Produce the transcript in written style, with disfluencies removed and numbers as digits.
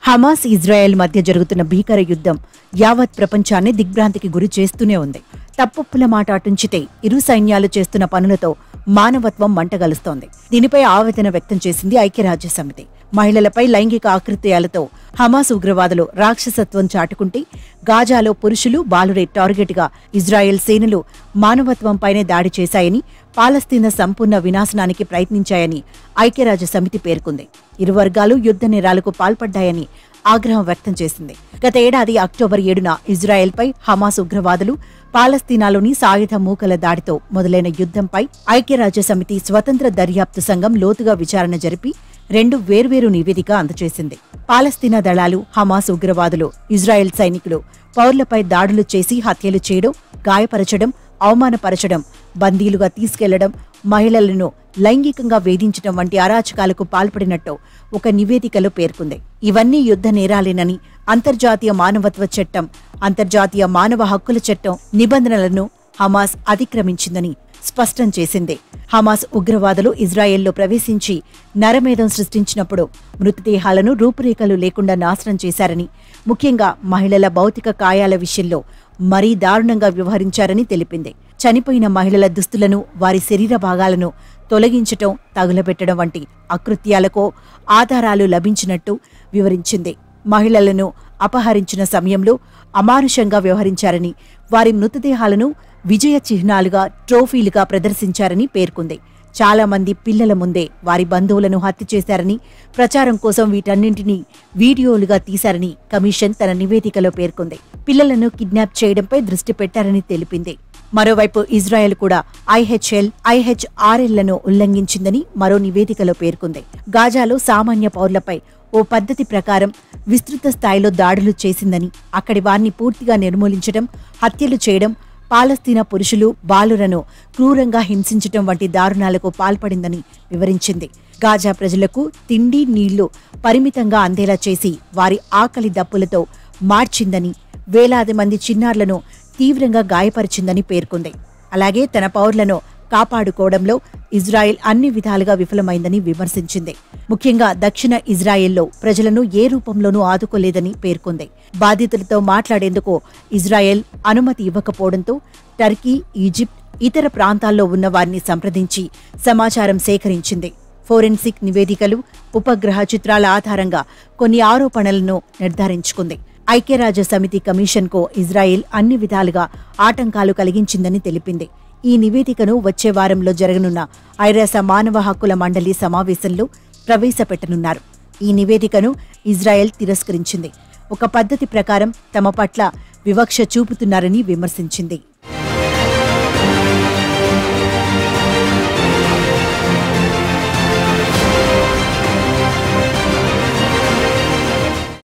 Hamas Israel మధ్య జరుగుతున్న భీకర యుద్ధం యావత్ ప్రపంచాన్ని దిగ్భ్రాంతికి గురి చేస్తూనే ఉంది. తప్పొప్పుల మాట అటుంచితే ఇరు సైన్యాలు చేస్తున్న పనులతో మానవత్వం మంటగలుస్తోంది. దీనిపై ఆవేదన వ్యక్తం చేసింది ఐక్యరాజ్యసమితి. మహిళలపై లైంగిక ఆకృత్యాలతో హమాస్ ఉగ్రవాదులు రాక్షసత్వం చాటుకుంటే గాజాలో పురుషులు, బాలురే టార్గెట్గా ఇజ్రాయెల్ సేనలు మానవత్వంపైనే దాడి చేశాయని, పాలస్తీనా సంపూర్ణ వినాశనానికి ప్రయత్నించాయని ఐక్యరాజ్యసమితి పేర్కొంది. ఇరు వర్గాలు యుద్ధ నేరాలకు పాల్పడ్డాయని ఆగ్రహం వ్యక్తం చేసింది. గత ఏడాది అక్టోబర్ 7న ఇజ్రాయెల్పై హమాస్ ఉగ్రవాదులు పాలస్తీనాలోని సాయుధ మూకల దాడితో మొదలైన యుద్ధంపై ఐక్యరాజ్యసమితి స్వతంత్ర దర్యాప్తు సంఘం లోతుగా విచారణ జరిపి 2 వేర్వేరు నివేదిక అందజేసింది. పాలస్తీనా దళాలు, హమాస్ ఉగ్రవాదులు, ఇజ్రాయెల్ సైనికులు పౌరులపై దాడులు చేసి హత్యలు చేయడం, గాయపరచడం, అవమానపరచడం, బందీలుగా తీసుకెళ్లడం, మహిళలను లైంగికంగా వేధించడం వంటి అరాచకాలకు పాల్పడినట్టు ఒక నివేదికలో పేర్కొంది. ఇవన్నీ యుద్ధ నేరాలేనని అంతర్జాతీయ మానవత్వ చట్టం, అంతర్జాతీయ మానవ హక్కుల చట్టం నిబంధనలను హమాస్ అతిక్రమించిందని స్పష్టం చేసింది. హమాస్ ఉగ్రవాదులు ఇజ్రాయెల్లో ప్రవేశించి నరమేధం సృష్టించినప్పుడు మృతదేహాలను రూపురేఖలు లేకుండా నాశనం చేశారని, ముఖ్యంగా మహిళల భౌతిక కాయాల విషయంలో మరీ దారుణంగా వ్యవహరించారని తెలిపింది. చనిపోయిన మహిళల దుస్తులను, వారి శరీర భాగాలను తొలగించటం, తగులబెట్టడం వంటి అకృత్యాలకు ఆధారాలు లభించినట్టు వివరించింది. మహిళలను అపహరించిన సమయంలో అమానుషంగా వ్యవహరించారని, వారి మృతదేహాలను విజయ చిహ్నాలుగా, ట్రోఫీలుగా ప్రదర్శించారని పేర్కొంది. చాలా మంది పిల్లల ముందే వారి బంధువులను హత్య చేశారని, ప్రచారం కోసం వీటన్నింటినీ వీడియోలుగా తీశారని కమిషన్ తన నివేదికలో పేర్కొంది. పిల్లలను కిడ్నాప్ చేయడంపై దృష్టి పెట్టారని తెలిపింది. మరోవైపు ఇజ్రాయెల్ కూడా ఐహెచ్ఆర్ఎల్లను ఉల్లంఘించిందని మరో నివేదికలో పేర్కొంది. గాజాలో సామాన్య పౌరులపై ఓ పద్ధతి ప్రకారం విస్తృత స్థాయిలో దాడులు చేసిందని, అక్కడి వారిని పూర్తిగా నిర్మూలించడం, హత్యలు చేయడం, పాలస్తీనా పురుషులు, బాలురను క్రూరంగా హింసించటం వంటి దారుణాలకు పాల్పడిందని వివరించింది. గాజా ప్రజలకు తిండి, నీళ్లు పరిమితంగా అందేలా చేసి వారి ఆకలి దప్పులతో మార్చిందని, వేలాది మంది చిన్నారులను తీవ్రంగా గాయపరిచిందని పేర్కొంది. అలాగే తన పౌరులను కాపాడుకోవడంలో ఇజ్రాయెల్ అన్ని విధాలుగా విఫలమైందని విమర్శించింది. ముఖ్యంగా దక్షిణ ఇజ్రాయెల్లో ప్రజలను ఏ రూపంలోనూ ఆదుకోలేదని పేర్కొంది. బాధితులతో మాట్లాడేందుకు ఇజ్రాయెల్ అనుమతి ఇవ్వకపోవడంతో టర్కీ, ఈజిప్ట్, ఇతర ప్రాంతాల్లో ఉన్న వారిని సంప్రదించి సమాచారం సేకరించింది. ఫోరెన్సిక్ నివేదికలు, ఉపగ్రహ చిత్రాల ఆధారంగా కొన్ని ఆరోపణలను నిర్ధారించుకుంది. ఐక్యరాజ్యసమితి కమిషన్కు ఇజ్రాయెల్ అన్ని విధాలుగా ఆటంకాలు కలిగించిందని తెలిపింది. ఈ నివేదికను వచ్చే వారంలో జరగనున్న ఐరాస మానవ హక్కుల మండలి సమావేశంలో ప్రవేశపెట్టనున్నారు. ఈ నివేదికను ఇజ్రాయెల్ తిరస్కరించింది. ఒక పద్ధతి ప్రకారం తమ పట్ల వివక్ష చూపుతున్నారని విమర్శించింది.